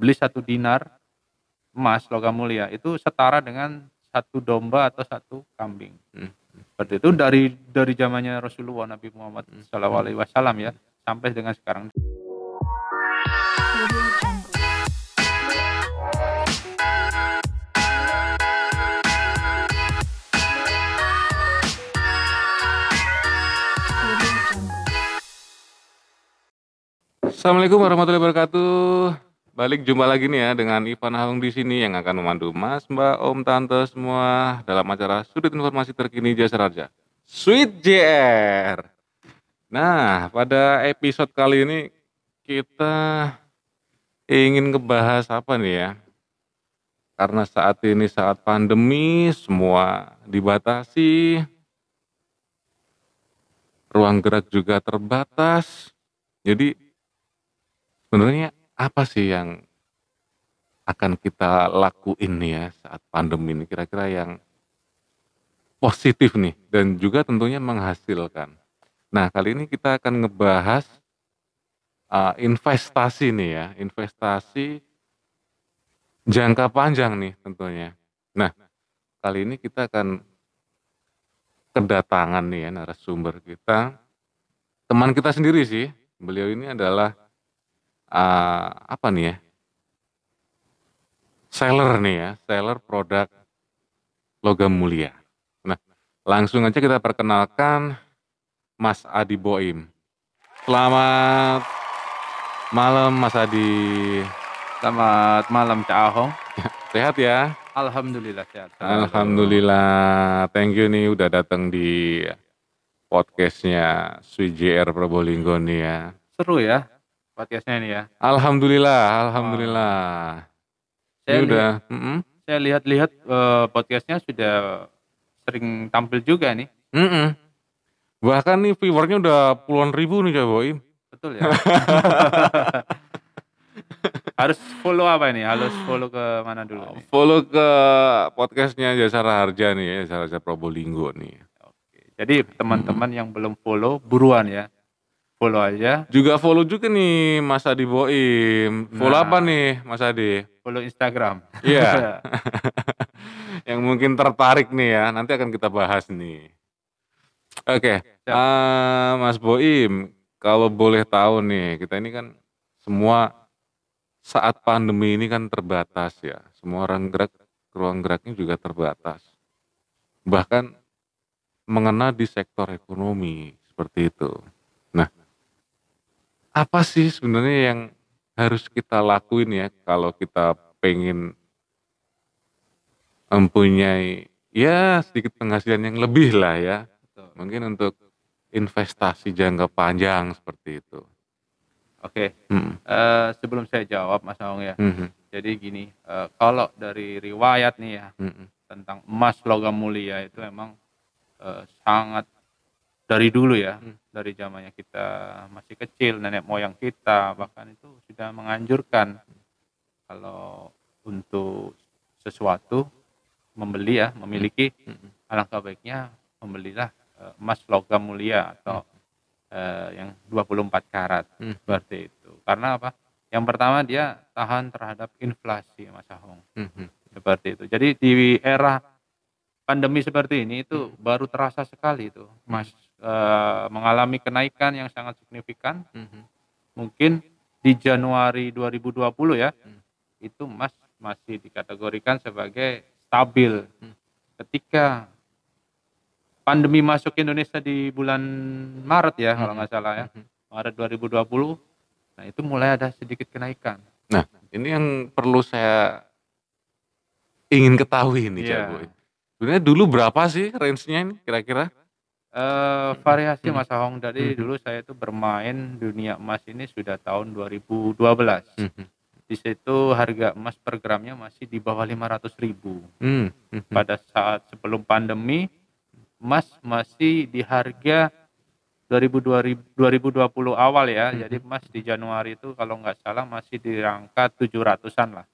beli 1 dinar emas logam mulia itu setara dengan 1 domba atau 1 kambing. Seperti itu dari zamannya Rasulullah Nabi Muhammad SAW ya, sampai dengan sekarang. Assalamualaikum warahmatullahi wabarakatuh. Balik jumpa lagi nih ya dengan Ivan Halung di sini yang akan memandu Mas, Mbak, Om, Tante semua dalam acara Sudut Informasi Terkini Jasa Raja, Sweet JR. Nah, pada episode kali ini kita ingin ngebahas apa nih ya? Karena saat ini saat pandemi semua dibatasi, ruang gerak juga terbatas. Jadi sebenarnya apa sih yang akan kita lakuin nih ya saat pandemi ini kira-kira yang positif nih dan juga tentunya menghasilkan. Nah, kali ini kita akan ngebahas investasi nih ya, investasi jangka panjang nih tentunya. Nah, kali ini kita akan kedatangan nih ya narasumber kita, teman kita sendiri sih. Beliau ini adalah apa nih ya, seller nih ya, seller produk logam mulia. Nah, langsung aja kita perkenalkan Mas Adi Boim. Selamat malam Mas Adi. Selamat malam Cak Ahong. Sehat ya? Alhamdulillah sehat. Alhamdulillah. Thank you nih udah datang di podcastnya Sweet JR Probolinggo nih ya. Seru ya podcastnya ini ya. Alhamdulillah. Saya lihat podcastnya sudah sering tampil juga nih. Bahkan nih viewernya udah puluhan ribu nih Cak Boim. Betul ya. Harus follow apa ini? Harus follow ke mana dulu nih? Follow ke podcastnya Jasa Raharja nih ya, Jasa Raja Probolinggo nih. Oke. Jadi teman-teman yang belum follow buruan ya. Follow aja. Juga follow juga nih Mas Adi Boim. Follow apa nih Mas Adi? Follow Instagram. Iya. Yang mungkin tertarik nih ya, nanti akan kita bahas nih. Oke. Mas Boim, kalau boleh tahu nih, kita ini kan semua saat pandemi ini kan terbatas ya. Semua orang ruang geraknya juga terbatas. Bahkan mengena di sektor ekonomi seperti itu. Nah, apa sih sebenarnya yang harus kita lakuin ya kalau kita pengen mempunyai ya sedikit penghasilan yang lebih lah ya. Mungkin untuk investasi jangka panjang seperti itu. Oke. Sebelum saya jawab Mas Aung ya. Jadi gini, kalau dari riwayat nih ya tentang emas logam mulia itu emang sangat dari dulu ya, dari zamannya kita masih kecil, nenek moyang kita bahkan itu sudah menganjurkan kalau untuk sesuatu memiliki alangkah baiknya membelilah emas logam mulia atau yang 24 karat seperti itu. Karena apa? Yang pertama dia tahan terhadap inflasi Mas Ahong. Seperti itu. Jadi di era pandemi seperti ini itu baru terasa sekali itu Mas mengalami kenaikan yang sangat signifikan. Mungkin di Januari 2020 ya, itu emas masih dikategorikan sebagai stabil. Ketika pandemi masuk ke Indonesia di bulan Maret ya kalau nggak salah ya, Maret 2020, nah itu mulai ada sedikit kenaikan. Nah ini yang perlu saya ingin ketahui nih Cak Boim. Sebenarnya dulu berapa sih range-nya ini kira-kira? Variasi Mas Ahong, dari dulu saya itu bermain dunia emas ini sudah tahun 2012. Di situ harga emas per gramnya masih di bawah 500.000. Pada saat sebelum pandemi emas masih di harga 2020 awal ya. Jadi emas di Januari itu kalau nggak salah masih di angka 700-an lah.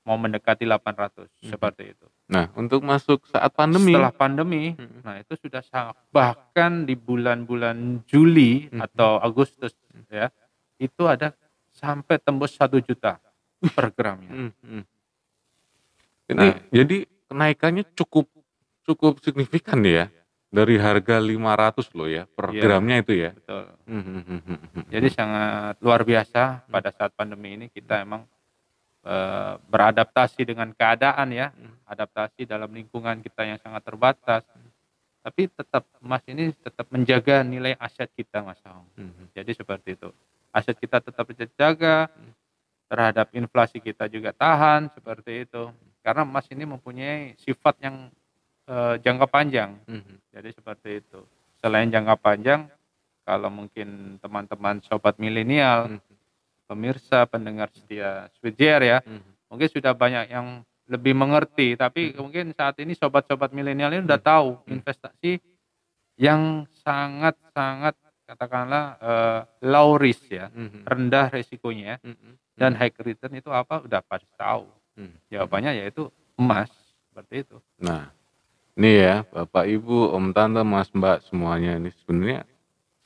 Mau mendekati 800 seperti itu. Nah, untuk masuk saat pandemi. Setelah pandemi, nah itu sudah bahkan di bulan-bulan Juli atau Agustus ya, itu ada sampai tembus 1 juta. per gramnya. Ini jadi kenaikannya cukup signifikan ya, dari harga 500 loh ya per gramnya itu ya? Betul. Jadi sangat luar biasa pada saat pandemi ini kita emang beradaptasi dengan keadaan ya, adaptasi dalam lingkungan kita yang sangat terbatas. Tapi tetap emas ini tetap menjaga nilai aset kita, Mas Aung. Jadi seperti itu. Aset kita tetap terjaga, terhadap inflasi kita juga tahan, seperti itu. Karena emas ini mempunyai sifat yang jangka panjang. Jadi seperti itu. Selain jangka panjang, kalau mungkin teman-teman sobat milenial, pemirsa, pendengar setia Switcher ya, mungkin sudah banyak yang lebih mengerti, tapi mungkin saat ini sobat-sobat milenial ini udah tahu investasi yang sangat-sangat katakanlah low risk ya, rendah resikonya dan high return itu apa udah pasti tahu. Jawabannya yaitu emas, seperti itu. Nah, ini ya Bapak Ibu, Om Tante, Mas Mbak semuanya ini sebenarnya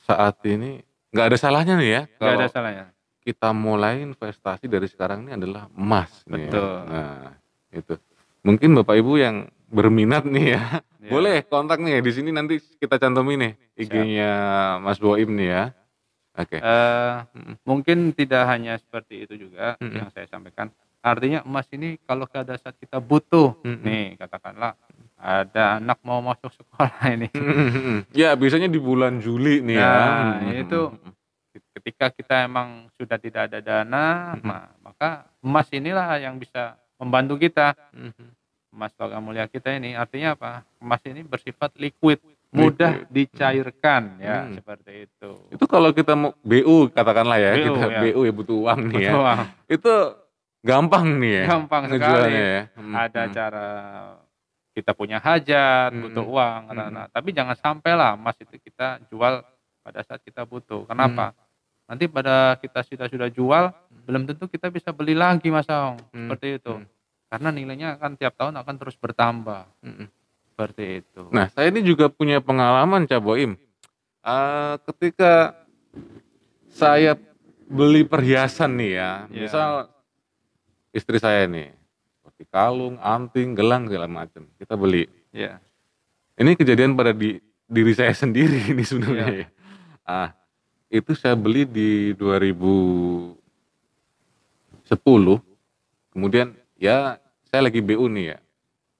saat ini nggak ada salahnya nih ya Nggak ada kalau salahnya. kita mulai investasi dari sekarang ini adalah emas nih ya. Betul. Nah, itu. Mungkin Bapak Ibu yang berminat nih ya, boleh kontak nih ya di sini nanti kita cantumin nih IG-nya Mas Boim nih ya. Oke. Mungkin tidak hanya seperti itu juga yang saya sampaikan. Artinya emas ini kalau pada saat kita butuh, nih katakanlah ada anak mau masuk sekolah ini. Ya biasanya di bulan Juli nih ya. Nah, itu ketika kita emang sudah tidak ada dana, maka emas inilah yang bisa membantu kita. Emas logam mulia kita ini artinya apa? Emas ini bersifat liquid, mudah dicairkan ya, seperti itu. Itu kalau kita mau BU katakanlah ya, BU, kita ya. BU ya butuh uang nih ya. Butuh uang. Itu gampang nih ya. Gampang sekali. ngejualnya ya. Ada cara kita punya hajat, butuh uang, tapi jangan sampai lah emas itu kita jual pada saat kita butuh. Kenapa? Nanti pada kita sudah jual, belum tentu kita bisa beli lagi, Mas Aung. Seperti itu. Karena nilainya akan tiap tahun akan terus bertambah. Seperti itu. Nah, saya ini juga punya pengalaman, Cak Boim. Ketika saya beli perhiasan nih ya, misal istri saya nih, seperti kalung, anting, gelang segala macam, kita beli. Ini kejadian pada diri saya sendiri ini sebenarnya. Itu saya beli di 2010, kemudian ya saya lagi BU nih ya,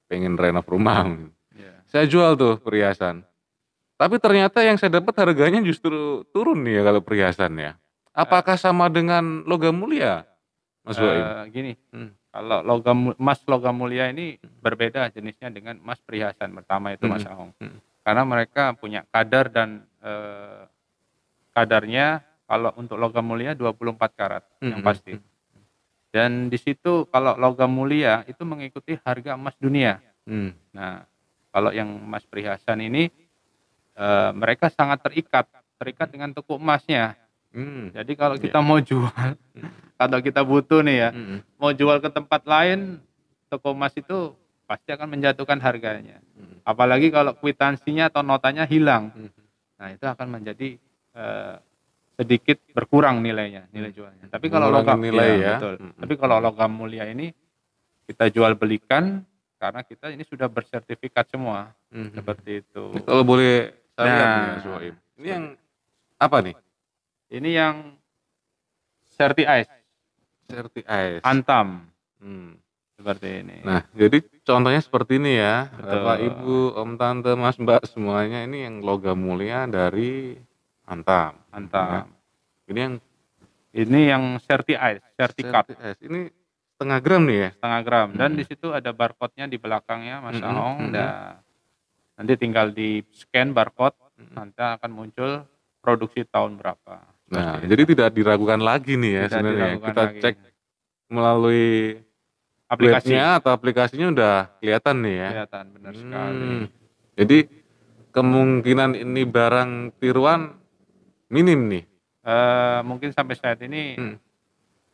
pengen renov rumah. Saya jual tuh perhiasan. Tapi ternyata yang saya dapat harganya justru turun nih ya kalau perhiasan ya. Apakah sama dengan logam mulia, Mas Boim? Gini, kalau emas logam mulia ini berbeda jenisnya dengan emas perhiasan pertama itu, Mas Aung. Karena mereka punya kadar dan kadarnya kalau untuk logam mulia 24 karat yang pasti. Dan di situ kalau logam mulia itu mengikuti harga emas dunia. Nah, kalau yang emas perhiasan ini mereka sangat terikat dengan toko emasnya. Jadi kalau kita mau jual, kalau kita butuh nih ya, mau jual ke tempat lain, toko emas itu pasti akan menjatuhkan harganya. Apalagi kalau kwitansinya atau notanya hilang. Nah, itu akan menjadi sedikit berkurang nilainya, nilai jualnya. Tapi kalau logam nilai ya. Betul. Tapi kalau logam mulia ini kita jual belikan karena kita ini sudah bersertifikat semua. Seperti itu. Kalau boleh saya lihat nih, Mas Boim. Ini yang apa nih? Ini yang certified. Antam. Seperti ini. Nah, jadi contohnya seperti ini ya. Bapak, Ibu, Om, Tante, Mas, Mbak semuanya ini yang logam mulia dari Antam. Ya. Ini yang certified. Ini setengah gram nih ya? Setengah gram. Dan di situ ada barcode-nya di belakangnya, Mas Aung. Nanti tinggal di scan barcode, nanti akan muncul produksi tahun berapa. Nah, jadi tidak diragukan lagi nih ya sebenarnya. Kita cek melalui aplikasinya atau aplikasinya udah kelihatan nih ya. Kelihatan, benar sekali. Jadi kemungkinan ini barang tiruan minim nih. Mungkin sampai saat ini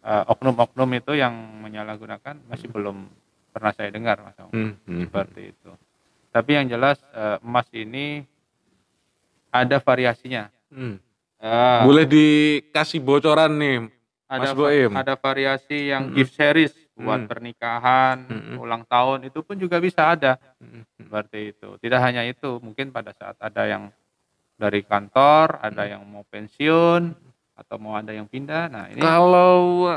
oknum-oknum itu yang menyalahgunakan masih belum pernah saya dengar, Mas Aung. Seperti itu. Tapi yang jelas emas ini ada variasinya. Boleh dikasih bocoran nih, Mas Boim? Ada variasi yang gift series buat pernikahan, ulang tahun, itu pun juga bisa ada. Seperti itu. Tidak hanya itu, mungkin pada saat ada yang dari kantor, ada yang mau pensiun, atau mau ada yang pindah. Nah ini Kalau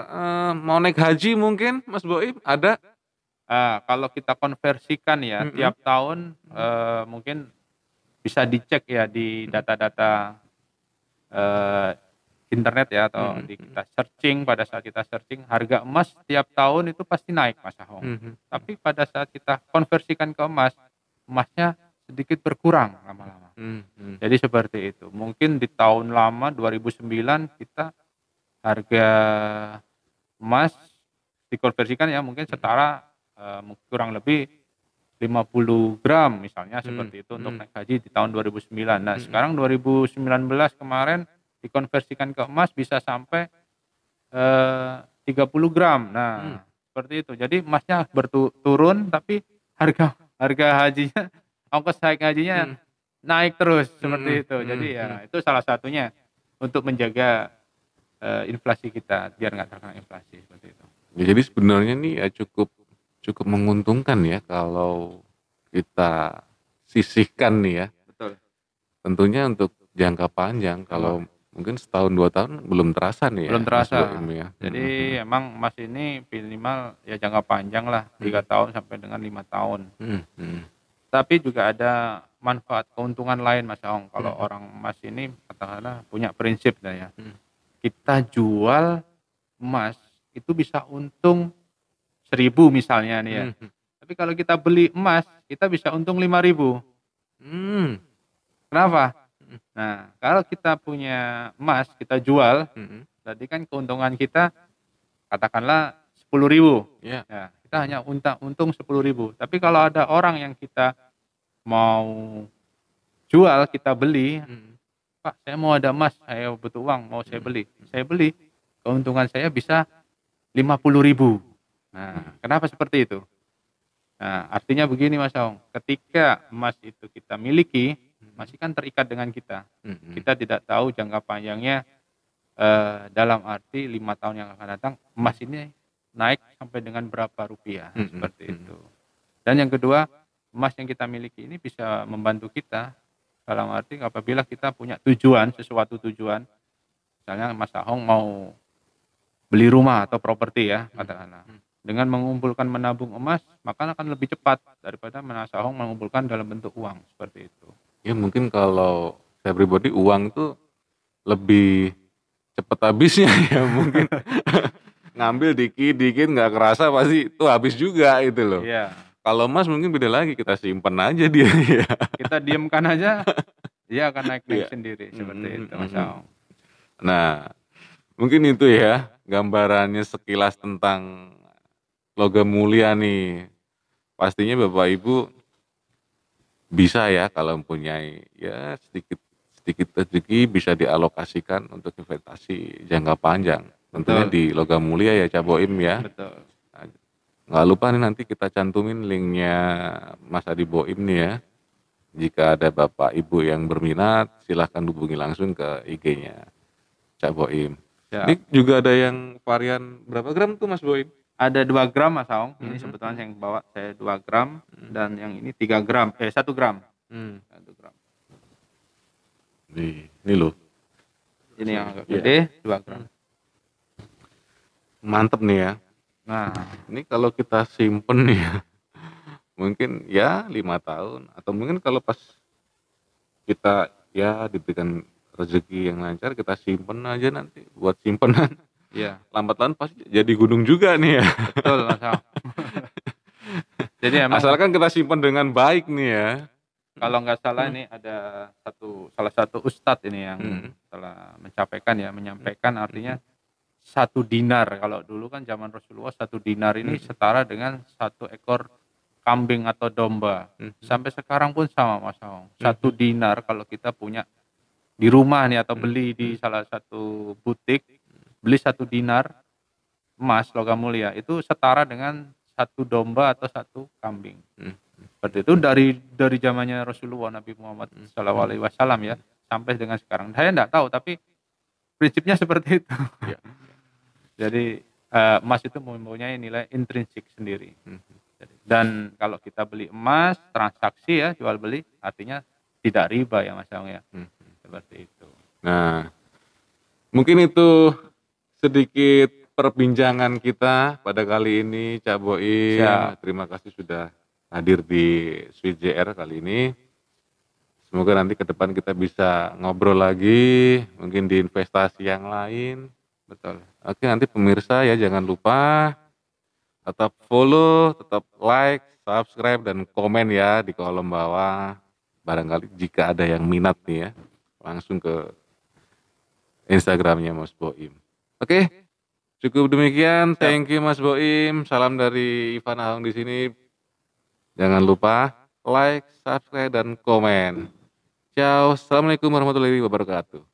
mau naik haji mungkin Mas Boim ada? kalau kita konversikan ya tiap tahun mungkin bisa dicek ya di data-data internet ya, atau kita searching. Pada saat kita searching, harga emas tiap tahun itu pasti naik, Mas Ahong. Tapi pada saat kita konversikan ke emas, emasnya sedikit berkurang lama-lama. Jadi seperti itu. Mungkin di tahun lama 2009 kita harga emas dikonversikan ya mungkin setara kurang lebih 50 gram misalnya, seperti itu untuk naik haji di tahun 2009. Nah, sekarang 2019 kemarin dikonversikan ke emas bisa sampai 30 gram. Nah, seperti itu. Jadi emasnya turun, tapi harga hajinya, ongkos naik hajinya naik terus, seperti itu. Jadi ya itu salah satunya untuk menjaga inflasi kita biar nggak terkena inflasi, seperti itu. Ya, jadi sebenarnya nih ya cukup menguntungkan ya kalau kita sisihkan nih ya. Betul. Tentunya untuk jangka panjang, kalau mungkin setahun 2 tahun belum terasa nih ya. Belum terasa. Mas Boim ya. Jadi emang emas ini minimal ya jangka panjang lah, 3 tahun sampai dengan 5 tahun. Tapi juga ada manfaat keuntungan lain, Mas Aong. Kalau orang emas ini katakanlah punya prinsip lah ya. Kita jual emas itu bisa untung 1.000 misalnya nih ya. Tapi kalau kita beli emas, kita bisa untung 5.000. Kenapa? Nah, kalau kita punya emas, kita jual, berarti kan keuntungan kita katakanlah 10.000. Ya. Ya, kita hanya untung 10.000. Tapi kalau ada orang yang kita mau jual, kita beli, Pak, saya mau ada emas, saya butuh uang, mau saya beli. Saya beli, keuntungan saya bisa 50.000. Nah, kenapa seperti itu? Nah, artinya begini, Mas Aung, ketika emas itu kita miliki, masih kan terikat dengan kita. Kita tidak tahu jangka panjangnya, dalam arti 5 tahun yang akan datang, emas ini naik sampai dengan berapa rupiah, seperti itu. Dan yang kedua, emas yang kita miliki ini bisa membantu kita, dalam arti apabila kita punya tujuan, sesuatu tujuan, misalnya Mas Ahong mau beli rumah atau properti ya, katakanlah. Dengan mengumpulkan menabung emas, maka akan lebih cepat daripada Mas Ahong mengumpulkan dalam bentuk uang, seperti itu. Ya mungkin kalau saya pribadi uang tuh lebih cepat habisnya ya mungkin. Ngambil dikit-dikit nggak kerasa pasti itu habis juga itu loh. Iya. Kalau emas mungkin beda lagi, kita simpen aja dia ya. Kita diamkan aja, dia akan naik-naik sendiri, seperti itu, Mas Ahong. Nah, mungkin itu ya gambarannya sekilas tentang logam mulia nih. Pastinya Bapak Ibu bisa ya kalau mempunyai ya sedikit rezeki bisa dialokasikan untuk investasi jangka panjang. Tentunya di logam mulia ya Cak Boim ya. Betul. Nah, nggak lupa nih nanti kita cantumin linknya Mas Adi Boim nih ya. Jika ada Bapak Ibu yang berminat silahkan hubungi langsung ke IG-nya Cak Boim. Ya. Ini juga ada yang varian berapa gram tuh Mas Boim? Ada 2 gram, Mas Aong. Ini sebetulnya yang bawa saya 2 gram dan yang ini 3 gram, 1 gram. 1 gram. Ini loh. Ini yang agak gede, 2 gram. Mantep nih ya. Nah, ini kalau kita simpen nih ya, mungkin ya 5 tahun atau mungkin kalau pas kita ya diberikan rezeki yang lancar kita simpen aja nanti buat simpenan. iya. Lambat laun pasti jadi gunung juga nih ya. Betul, Mas Aong. Jadi emang Asalkan kita simpen dengan baik nih ya. kalau nggak salah ini ada salah satu ustadz ini yang telah menyampaikan artinya 1 dinar. Kalau dulu kan zaman Rasulullah 1 dinar ini setara dengan 1 ekor kambing atau domba. Sampai sekarang pun sama, Mas Aong. 1 dinar kalau kita punya di rumah nih atau beli di salah satu butik, beli 1 dinar emas logam mulia itu setara dengan 1 domba atau 1 kambing. Seperti itu dari zamannya Rasulullah Nabi Muhammad SAW ya sampai dengan sekarang. Saya enggak tahu tapi prinsipnya seperti itu. Ya. Jadi emas itu mempunyai nilai intrinsik sendiri. Dan kalau kita beli emas, transaksi ya, jual beli, artinya tidak riba ya Mas Aung ya. Seperti itu. Nah, mungkin itu sedikit perbincangan kita pada kali ini, Cak Boim. Siap. Terima kasih sudah hadir di Sweet JR kali ini. Semoga nanti ke depan kita bisa ngobrol lagi, mungkin di investasi yang lain. Betul. Oke, nanti pemirsa ya jangan lupa tetap follow, tetap like, subscribe, dan komen ya di kolom bawah. Barangkali jika ada yang minat nih ya, langsung ke Instagramnya Mas Boim. Oke, cukup demikian. Thank you Mas Boim. Salam dari Ivan Ahong di sini. Jangan lupa like, subscribe, dan komen. Ciao. Assalamualaikum warahmatullahi wabarakatuh.